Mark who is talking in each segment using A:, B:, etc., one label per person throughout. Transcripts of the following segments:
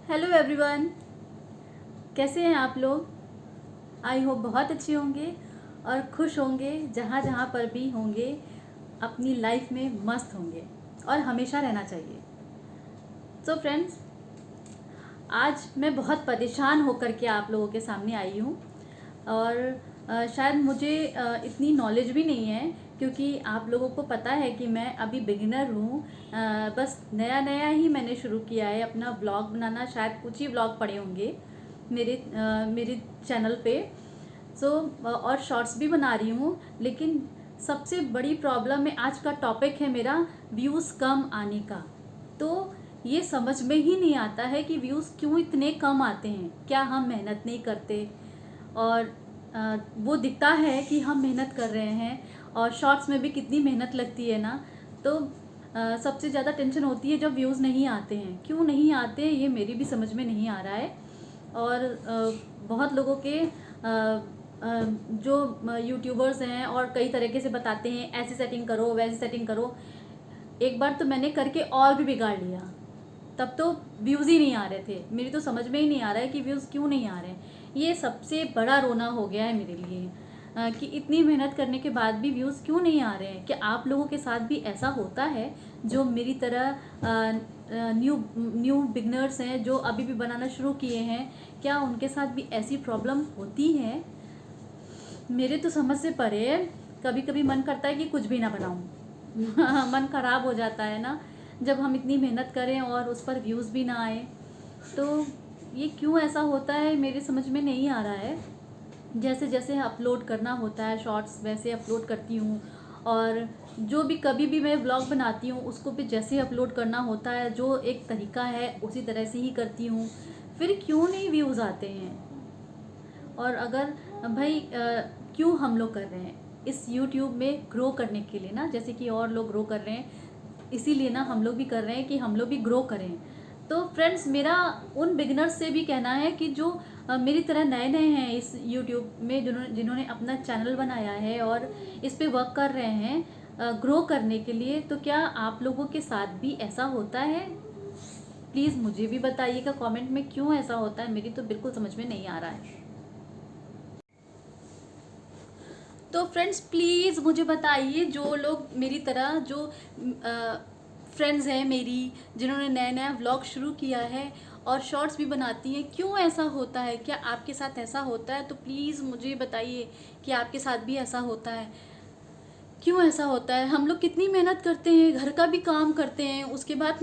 A: Hello everyone, कैसे हैं आप लोग। आई होप बहुत अच्छे होंगे और खुश होंगे, जहाँ जहाँ पर भी होंगे अपनी लाइफ में मस्त होंगे और हमेशा रहना चाहिए। सो फ्रेंड्स, आज मैं बहुत परेशान होकर के आप लोगों के सामने आई हूँ और शायद मुझे इतनी नॉलेज भी नहीं है, क्योंकि आप लोगों को पता है कि मैं अभी बिगिनर हूँ। बस नया नया ही मैंने शुरू किया है अपना ब्लॉग बनाना। शायद कुछ ही ब्लॉग पड़े होंगे मेरे चैनल पे। सो और शॉर्ट्स भी बना रही हूँ, लेकिन सबसे बड़ी प्रॉब्लम है, आज का टॉपिक है मेरा व्यूज़ कम आने का। तो ये समझ में ही नहीं आता है कि व्यूज़ क्यों इतने कम आते हैं। क्या हम मेहनत नहीं करते? और वो दिखता है कि हम मेहनत कर रहे हैं, और शॉर्ट्स में भी कितनी मेहनत लगती है ना। तो सबसे ज़्यादा टेंशन होती है जब व्यूज़ नहीं आते हैं। क्यों नहीं आते हैं ये मेरी भी समझ में नहीं आ रहा है। और बहुत लोगों के जो यूट्यूबर्स हैं और कई तरीके से बताते हैं, ऐसी सेटिंग करो, वैसी सेटिंग करो। एक बार तो मैंने करके और भी बिगाड़ लिया, तब तो व्यूज़ ही नहीं आ रहे थे। मेरी तो समझ में ही नहीं आ रहा है कि व्यूज़ क्यों नहीं आ रहे हैं। ये सबसे बड़ा रोना हो गया है मेरे लिए, कि इतनी मेहनत करने के बाद भी व्यूज़ क्यों नहीं आ रहे हैं। क्या आप लोगों के साथ भी ऐसा होता है, जो मेरी तरह न्यू बिगनर्स हैं, जो अभी भी बनाना शुरू किए हैं? क्या उनके साथ भी ऐसी प्रॉब्लम होती है? मेरे तो समझ से परे है। कभी कभी मन करता है कि कुछ भी ना बनाऊं। मन खराब हो जाता है ना, जब हम इतनी मेहनत करें और उस पर व्यूज़ भी ना आए। तो ये क्यों ऐसा होता है मेरे समझ में नहीं आ रहा है। जैसे जैसे अपलोड करना होता है शॉर्ट्स, वैसे अपलोड करती हूँ। और जो भी कभी भी मैं व्लॉग बनाती हूँ, उसको भी जैसे अपलोड करना होता है, जो एक तरीका है उसी तरह से ही करती हूँ। फिर क्यों नहीं व्यूज़ आते हैं? और अगर भाई क्यों हम लोग कर रहे हैं इस यूट्यूब में ग्रो करने के लिए ना, जैसे कि और लोग ग्रो कर रहे हैं, इसीलिए ना हम लोग भी कर रहे हैं कि हम लोग भी ग्रो करें। तो फ्रेंड्स, मेरा उन बिगनर्स से भी कहना है कि जो मेरी तरह नए नए हैं इस यूट्यूब में, जिन्होंने अपना चैनल बनाया है और इस पे वर्क कर रहे हैं ग्रो करने के लिए, तो क्या आप लोगों के साथ भी ऐसा होता है? प्लीज़ मुझे भी बताइएगा कमेंट में, क्यों ऐसा होता है। मेरी तो बिल्कुल समझ में नहीं आ रहा है। तो फ्रेंड्स, प्लीज़ मुझे बताइए, जो लोग मेरी तरह, जो फ्रेंड्स हैं मेरी, जिन्होंने नया नया व्लॉग शुरू किया है और शॉर्ट्स भी बनाती हैं, क्यों ऐसा होता है? क्या आपके साथ ऐसा होता है? तो प्लीज़ मुझे बताइए कि आपके साथ भी ऐसा होता है। क्यों ऐसा होता है? हम लोग कितनी मेहनत करते हैं, घर का भी काम करते हैं, उसके बाद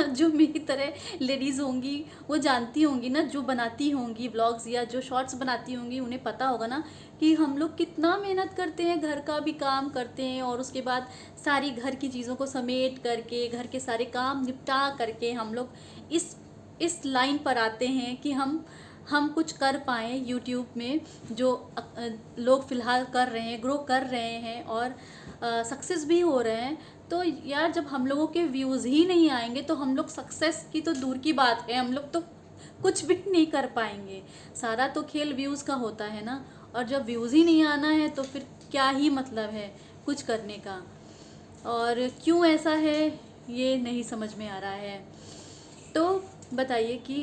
A: जो मेरी तरह लेडीज़ होंगी वो जानती होंगी ना, जो बनाती होंगी व्लॉग्स या जो शॉर्ट्स बनाती होंगी, उन्हें पता होगा ना कि हम लोग कितना मेहनत करते हैं, घर का भी काम करते हैं और उसके बाद सारी घर की चीज़ों को समेट करके, घर के सारे काम निपटा करके हम लोग इस लाइन पर आते हैं कि हम कुछ कर पाएँ यूट्यूब में, जो लोग फ़िलहाल कर रहे हैं, ग्रो कर रहे हैं और सक्सेस भी हो रहे हैं। तो यार, जब हम लोगों के व्यूज़ ही नहीं आएंगे तो हम लोग सक्सेस की तो दूर की बात है, हम लोग तो कुछ भी नहीं कर पाएंगे। सारा तो खेल व्यूज़ का होता है ना। और जब व्यूज़ ही नहीं आना है तो फिर क्या ही मतलब है कुछ करने का। और क्यों ऐसा है ये नहीं समझ में आ रहा है। तो बताइए कि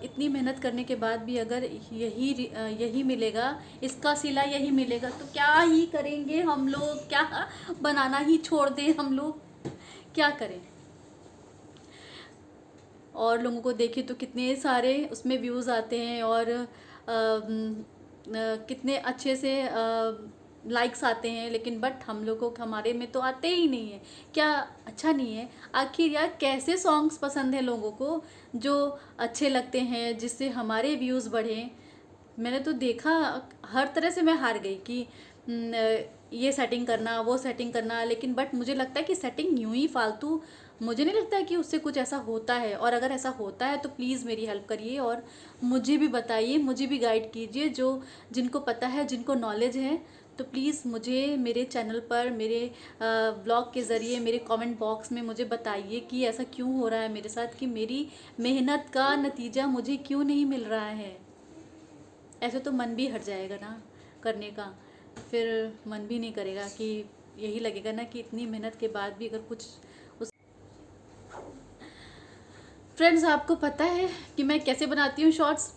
A: इतनी मेहनत करने के बाद भी अगर यही मिलेगा, इसका सिला यही मिलेगा, तो क्या ही करेंगे हम लोग? क्या बनाना ही छोड़ दें हम लोग? क्या करें? और लोगों को देखें तो कितने सारे उसमें व्यूज़ आते हैं और कितने अच्छे से लाइक्स आते हैं, लेकिन बट हम लोगों को, हमारे में तो आते ही नहीं है। क्या अच्छा नहीं है? आखिर यार, कैसे सॉन्ग्स पसंद है लोगों को जो अच्छे लगते हैं, जिससे हमारे व्यूज़ बढ़ें? मैंने तो देखा, हर तरह से मैं हार गई कि ये सेटिंग करना, वो सेटिंग करना, लेकिन बट मुझे लगता है कि सेटिंग यूं ही फालतू, मुझे नहीं लगता है कि उससे कुछ ऐसा होता है। और अगर ऐसा होता है तो प्लीज़ मेरी हेल्प करिए और मुझे भी बताइए, मुझे भी गाइड कीजिए, जो जिनको पता है, जिनको नॉलेज है। तो प्लीज़ मुझे मेरे चैनल पर, मेरे ब्लॉग के ज़रिए, मेरे कमेंट बॉक्स में मुझे बताइए कि ऐसा क्यों हो रहा है मेरे साथ, कि मेरी मेहनत का नतीजा मुझे क्यों नहीं मिल रहा है। ऐसे तो मन भी हट जाएगा ना करने का, फिर मन भी नहीं करेगा, कि यही लगेगा ना कि इतनी मेहनत के बाद भी अगर कुछ उस फ्रेंड्स, आपको पता है कि मैं कैसे बनाती हूँ शॉर्ट्स?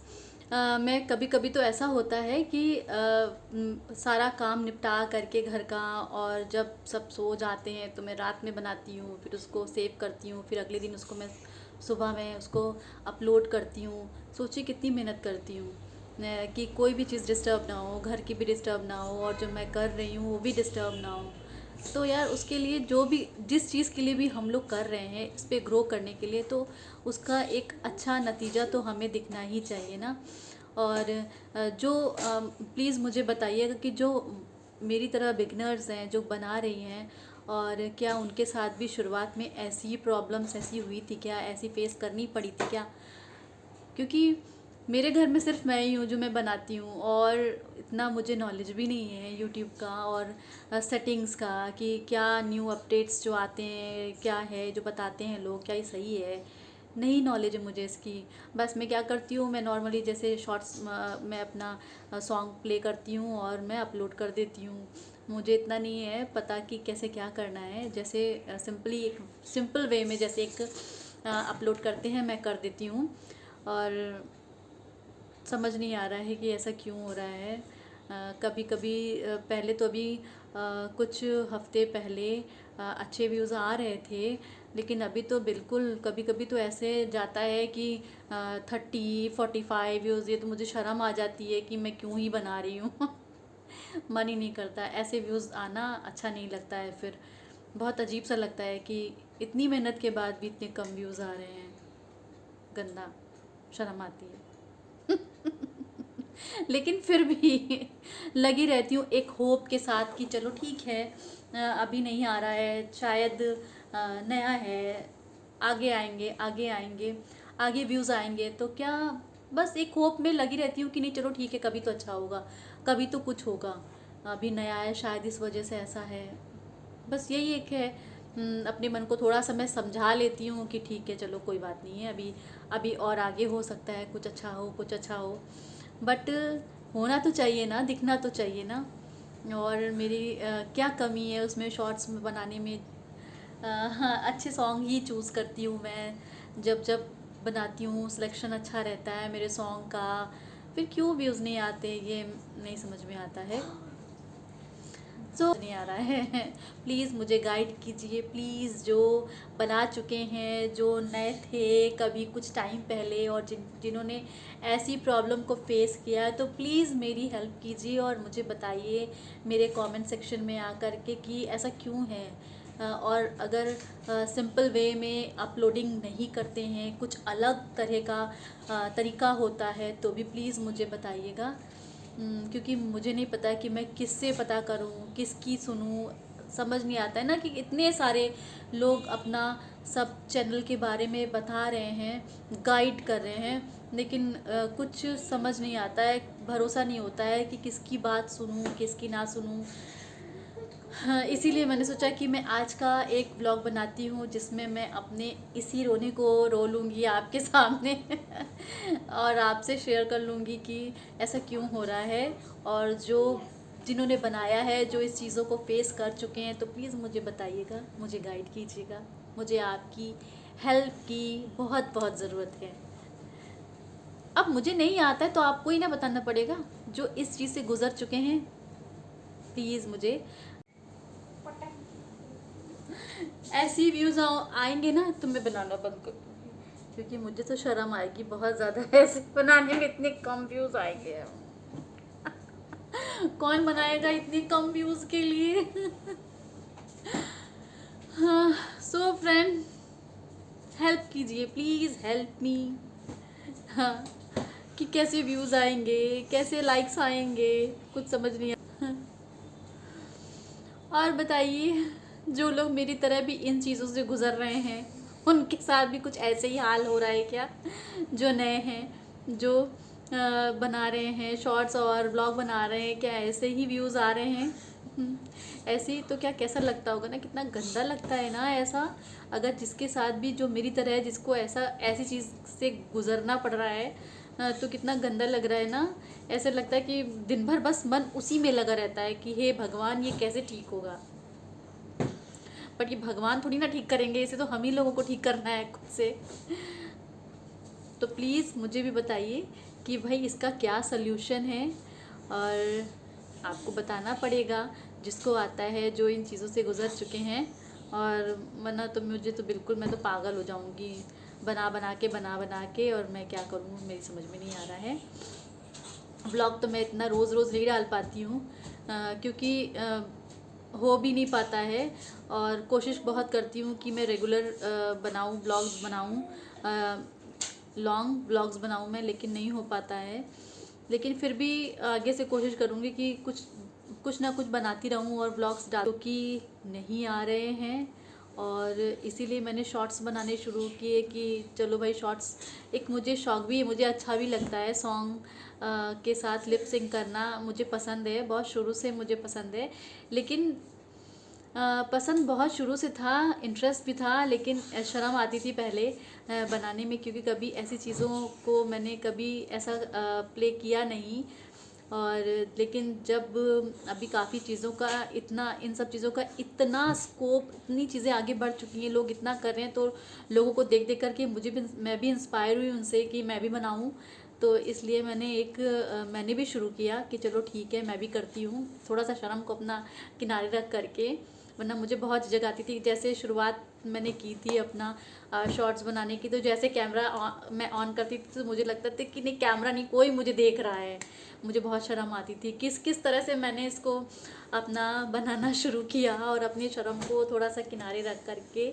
A: मैं कभी कभी तो ऐसा होता है कि सारा काम निपटा करके घर का, और जब सब सो जाते हैं तो मैं रात में बनाती हूँ, फिर उसको सेव करती हूँ, फिर अगले दिन उसको मैं सुबह में उसको अपलोड करती हूँ। सोचिए कितनी मेहनत करती हूँ कि कोई भी चीज़ डिस्टर्ब ना हो, घर की भी डिस्टर्ब ना हो, और जो मैं कर रही हूँ वो भी डिस्टर्ब ना हो। तो यार उसके लिए जो भी जिस चीज़ के लिए भी हम लोग कर रहे हैं इस पे ग्रो करने के लिए, तो उसका एक अच्छा नतीजा तो हमें दिखना ही चाहिए ना। और जो प्लीज़ मुझे बताइएगा कि जो मेरी तरह बिगनर्स हैं जो बना रही हैं, और क्या उनके साथ भी शुरुआत में ऐसी ही प्रॉब्लम्स ऐसी हुई थी क्या, ऐसी फेस करनी पड़ी थी क्या? क्योंकि मेरे घर में सिर्फ मैं ही हूँ जो मैं बनाती हूँ, और इतना मुझे नॉलेज भी नहीं है यूट्यूब का और सेटिंग्स का कि क्या न्यू अपडेट्स जो आते हैं क्या है जो बताते हैं लोग, क्या ये सही है, नहीं नॉलेज है मुझे इसकी। बस मैं क्या करती हूँ, मैं नॉर्मली जैसे शॉर्ट्स मैं अपना सॉन्ग प्ले करती हूँ और मैं अपलोड कर देती हूँ। मुझे इतना नहीं है पता कि कैसे क्या करना है, जैसे सिंपली एक सिंपल वे में जैसे एक अपलोड करते हैं मैं कर देती हूँ। और समझ नहीं आ रहा है कि ऐसा क्यों हो रहा है। कभी कभी पहले तो अभी कुछ हफ्ते पहले अच्छे व्यूज़ आ रहे थे, लेकिन अभी तो बिल्कुल कभी कभी तो ऐसे जाता है कि 30-45 व्यूज़। ये तो मुझे शर्म आ जाती है कि मैं क्यों ही बना रही हूँ। मन ही नहीं करता, ऐसे व्यूज़ आना अच्छा नहीं लगता है। फिर बहुत अजीब सा लगता है कि इतनी मेहनत के बाद भी इतने कम व्यूज़ आ रहे हैं। गंदा, शर्म आती है। लेकिन फिर भी लगी रहती हूँ एक होप के साथ कि चलो ठीक है, अभी नहीं आ रहा है, शायद नया है, आगे आएंगे आगे आएंगे, आगे व्यूज़ आएंगे तो क्या। बस एक होप में लगी रहती हूँ कि नहीं चलो ठीक है, कभी तो अच्छा होगा, कभी तो कुछ होगा, अभी नया है शायद इस वजह से ऐसा है। बस यही एक है। अपने मन को थोड़ा सा मैं समझा लेती हूँ कि ठीक है चलो कोई बात नहीं है, अभी अभी और आगे हो सकता है, कुछ अच्छा हो कुछ अच्छा हो। बट होना तो चाहिए ना, दिखना तो चाहिए ना। और मेरी क्या कमी है उसमें शॉर्ट्स में बनाने में? हाँ, अच्छे सॉन्ग ही चूज़ करती हूँ मैं, जब जब बनाती हूँ सिलेक्शन अच्छा रहता है मेरे सॉन्ग का। फिर क्यों व्यूज़ नहीं आते ये नहीं समझ में आता है। नहीं आ रहा है। प्लीज़ मुझे गाइड कीजिए प्लीज़, जो बना चुके हैं, जो नए थे कभी कुछ टाइम पहले, और जिन्होंने ऐसी प्रॉब्लम को फेस किया है, तो प्लीज़ मेरी हेल्प कीजिए और मुझे बताइए मेरे कमेंट सेक्शन में आकर के कि ऐसा क्यों है। और अगर सिंपल वे में अपलोडिंग नहीं करते हैं, कुछ अलग तरह का तरीका होता है, तो भी प्लीज़ मुझे बताइएगा। क्योंकि मुझे नहीं पता कि मैं किससे पता करूं, किसकी सुनूं, समझ नहीं आता है ना कि इतने सारे लोग अपना सब चैनल के बारे में बता रहे हैं, गाइड कर रहे हैं, लेकिन कुछ समझ नहीं आता है, भरोसा नहीं होता है कि किसकी बात सुनूं किसकी ना सुनूं। हाँ, इसीलिए मैंने सोचा कि मैं आज का एक व्लॉग बनाती हूँ जिसमें मैं अपने इसी रोने को रो लूँगी आपके सामने और आपसे शेयर कर लूँगी कि ऐसा क्यों हो रहा है। और जो जिन्होंने बनाया है, जो इस चीज़ों को फेस कर चुके हैं, तो प्लीज़ मुझे बताइएगा, मुझे गाइड कीजिएगा, मुझे आपकी हेल्प की बहुत बहुत ज़रूरत है। अब मुझे नहीं आता है तो आपको ही ना बताना पड़ेगा, जो इस चीज़ से गुज़र चुके हैं। प्लीज़ मुझे ऐसी व्यूज़ आएंगे ना तो मैं बनाना बंद कर दूँगी, क्योंकि मुझे तो शर्म आएगी बहुत ज़्यादा ऐसे बनाने में, इतने कम व्यूज़ आएंगे। कौन बनाएगा इतनी कम व्यूज़ के लिए? हाँ, सो फ्रेंड हेल्प कीजिए प्लीज़, हेल्प मी। हाँ, कि कैसे व्यूज़ आएंगे, कैसे लाइक्स आएंगे, कुछ समझ नहीं आ। और बताइए, जो लोग मेरी तरह भी इन चीज़ों से गुज़र रहे हैं उनके साथ भी कुछ ऐसे ही हाल हो रहा है क्या? जो नए हैं, जो बना रहे हैं शॉर्ट्स और ब्लॉग बना रहे हैं, क्या ऐसे ही व्यूज़ आ रहे हैं? ऐसे ही तो क्या कैसा लगता होगा ना, कितना गंदा लगता है ना ऐसा। अगर जिसके साथ भी जो मेरी तरह है, जिसको ऐसी चीज़ से गुज़रना पड़ रहा है, तो कितना गंदा लग रहा है ना। ऐसे लगता है कि दिन भर बस मन उसी में लगा रहता है कि हे भगवान ये कैसे ठीक होगा। बट ये भगवान थोड़ी ना ठीक करेंगे, इसे तो हम ही लोगों को ठीक करना है खुद से। तो प्लीज़ मुझे भी बताइए कि भाई इसका क्या सल्यूशन है। और आपको बताना पड़ेगा, जिसको आता है, जो इन चीज़ों से गुज़र चुके हैं। और वरना तो मुझे तो बिल्कुल, मैं तो पागल हो जाऊंगी बना बना के। और मैं क्या करूँ, मेरी समझ में नहीं आ रहा है। व्लॉग तो मैं इतना रोज़ रोज़ नहीं डाल पाती हूँ, क्योंकि हो भी नहीं पाता है। और कोशिश बहुत करती हूँ कि मैं रेगुलर बनाऊँ, ब्लॉग्स बनाऊँ, लॉन्ग ब्लॉग्स बनाऊँ मैं, लेकिन नहीं हो पाता है। लेकिन फिर भी आगे से कोशिश करूँगी कि कुछ ना कुछ बनाती रहूँ और ब्लॉग्स डाल, कि नहीं आ रहे हैं। और इसीलिए मैंने शॉर्ट्स बनाने शुरू किए कि चलो भाई शॉर्ट्स, एक मुझे शौक भी है, मुझे अच्छा भी लगता है सॉन्ग के साथ लिप सिंक करना, मुझे पसंद है, बहुत शुरू से मुझे पसंद है। लेकिन पसंद बहुत शुरू से था, इंटरेस्ट भी था, लेकिन शर्म आती थी पहले बनाने में, क्योंकि कभी ऐसी चीज़ों को मैंने कभी ऐसा प्ले किया नहीं। और लेकिन जब अभी काफ़ी चीज़ों का इतना, इन सब चीज़ों का इतना स्कोप, इतनी चीज़ें आगे बढ़ चुकी हैं, लोग इतना कर रहे हैं, तो लोगों को देख देख करके मैं भी इंस्पायर हुई उनसे कि मैं भी बनाऊं। तो इसलिए मैंने भी शुरू किया कि चलो ठीक है, मैं भी करती हूँ, थोड़ा सा शर्म को अपना किनारे रख करके। वरना मुझे बहुत झिझक आती थी। जैसे शुरुआत मैंने की थी अपना शॉर्ट्स बनाने की, तो जैसे कैमरा मैं ऑन करती थी तो मुझे लगता था कि नहीं, कैमरा नहीं, कोई मुझे देख रहा है। मुझे बहुत शर्म आती थी। किस किस तरह से मैंने इसको अपना बनाना शुरू किया, और अपनी शर्म को थोड़ा सा किनारे रख करके।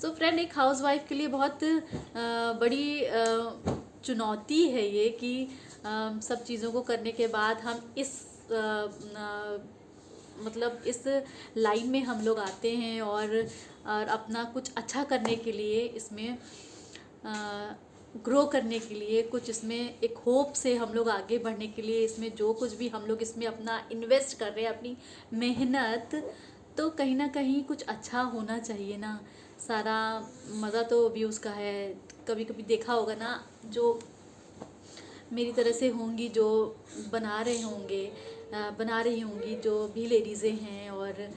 A: तो फ्रेंड, एक हाउसवाइफ के लिए बहुत बड़ी चुनौती है ये कि सब चीज़ों को करने के बाद हम मतलब इस लाइन में हम लोग आते हैं, और अपना कुछ अच्छा करने के लिए, इसमें ग्रो करने के लिए, कुछ इसमें एक होप से हम लोग आगे बढ़ने के लिए, इसमें जो कुछ भी हम लोग इसमें अपना इन्वेस्ट कर रहे हैं, अपनी मेहनत, तो कहीं ना कहीं कुछ अच्छा होना चाहिए ना। सारा मज़ा तो व्यूज़ का है। कभी कभी देखा होगा ना, जो मेरी तरह से होंगी, जो बना रहे होंगे, बना रही होंगी, जो भी लेडीज़ें हैं, और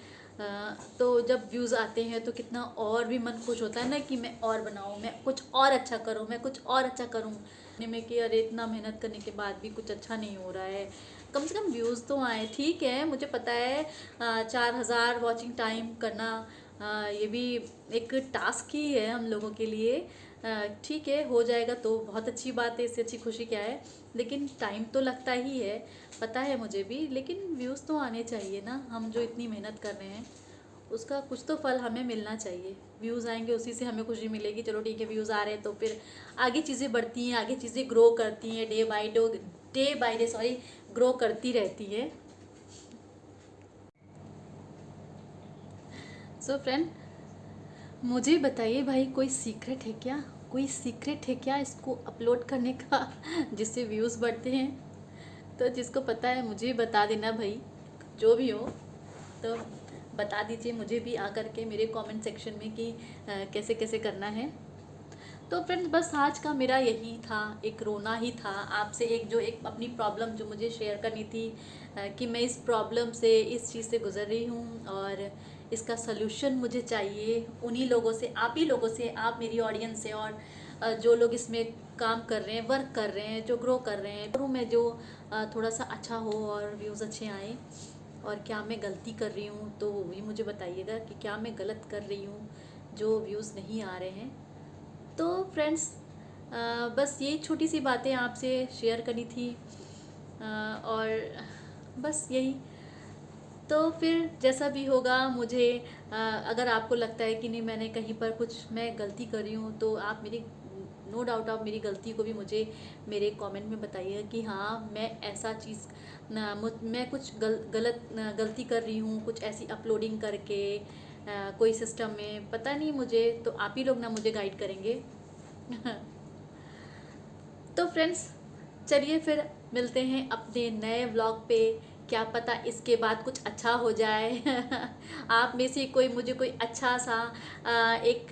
A: तो जब व्यूज़ आते हैं तो कितना और भी मन खुश होता है ना कि मैं और बनाऊँ, मैं कुछ और अच्छा करूँ, मैं कुछ और अच्छा करूँ। में कि अरे इतना मेहनत करने के बाद भी कुछ अच्छा नहीं हो रहा है, कम से कम व्यूज़ तो आए। ठीक है, मुझे पता है 4000 वॉचिंग टाइम करना ये भी एक टास्क ही है हम लोगों के लिए। ठीक है, हो जाएगा तो बहुत अच्छी बात है, इससे अच्छी खुशी क्या है। लेकिन टाइम तो लगता ही है, पता है मुझे भी, लेकिन व्यूज़ तो आने चाहिए ना। हम जो इतनी मेहनत कर रहे हैं उसका कुछ तो फल हमें मिलना चाहिए। व्यूज़ आएंगे, उसी से हमें खुशी मिलेगी। चलो ठीक है, व्यूज़ आ रहे हैं तो फिर आगे चीज़ें बढ़ती हैं, आगे चीज़ें ग्रो करती हैं, day by day sorry grow करती रहती है। सो फ्रेंड, मुझे बताइए भाई, कोई सीक्रेट है क्या, कोई सीक्रेट है क्या इसको अपलोड करने का जिससे व्यूज़ बढ़ते हैं? तो जिसको पता है मुझे बता देना भाई, जो भी हो तो बता दीजिए मुझे भी आकर के मेरे कमेंट सेक्शन में कि कैसे कैसे करना है। तो फ्रेंड्स, बस आज का मेरा यही था, एक रोना ही था आपसे, एक अपनी प्रॉब्लम जो मुझे शेयर करनी थी, कि मैं इस प्रॉब्लम से, इस चीज़ से गुज़र रही हूँ, और इसका सलूशन मुझे चाहिए उन्हीं लोगों से, आप ही लोगों से, आप मेरी ऑडियंस से, और जो लोग इसमें काम कर रहे हैं, वर्क कर रहे हैं, जो ग्रो कर रहे हैं, करूँ मैं जो थोड़ा सा अच्छा हो और व्यूज़ अच्छे आएँ। और क्या मैं गलती कर रही हूँ तो वो भी मुझे बताइएगा कि क्या मैं गलत कर रही हूँ जो व्यूज़ नहीं आ रहे हैं। तो फ्रेंड्स, बस ये छोटी सी बातें आपसे शेयर करनी थी, और बस यही। तो फिर जैसा भी होगा, मुझे अगर आपको लगता है कि नहीं, मैंने कहीं पर कुछ मैं गलती कर रही हूँ, तो आप मेरी, नो डाउट, आप मेरी गलती को भी मुझे मेरे कमेंट में बताइएगा कि हाँ, मैं ऐसा चीज़ मैं कुछ गलती कर रही हूँ, कुछ ऐसी अपलोडिंग करके, कोई सिस्टम में, पता नहीं मुझे, तो आप ही लोग ना मुझे गाइड करेंगे। तो फ्रेंड्स, चलिए फिर मिलते हैं अपने नए व्लॉग पे। क्या पता इसके बाद कुछ अच्छा हो जाए। आप में से कोई मुझे कोई अच्छा सा एक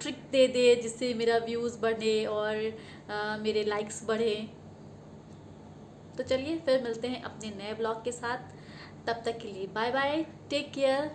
A: ट्रिक दे दे, जिससे मेरा व्यूज़ बढ़े और मेरे लाइक्स बढ़े। तो चलिए फिर मिलते हैं अपने नए व्लॉग के साथ। तब तक के लिए बाय बाय, टेक केयर।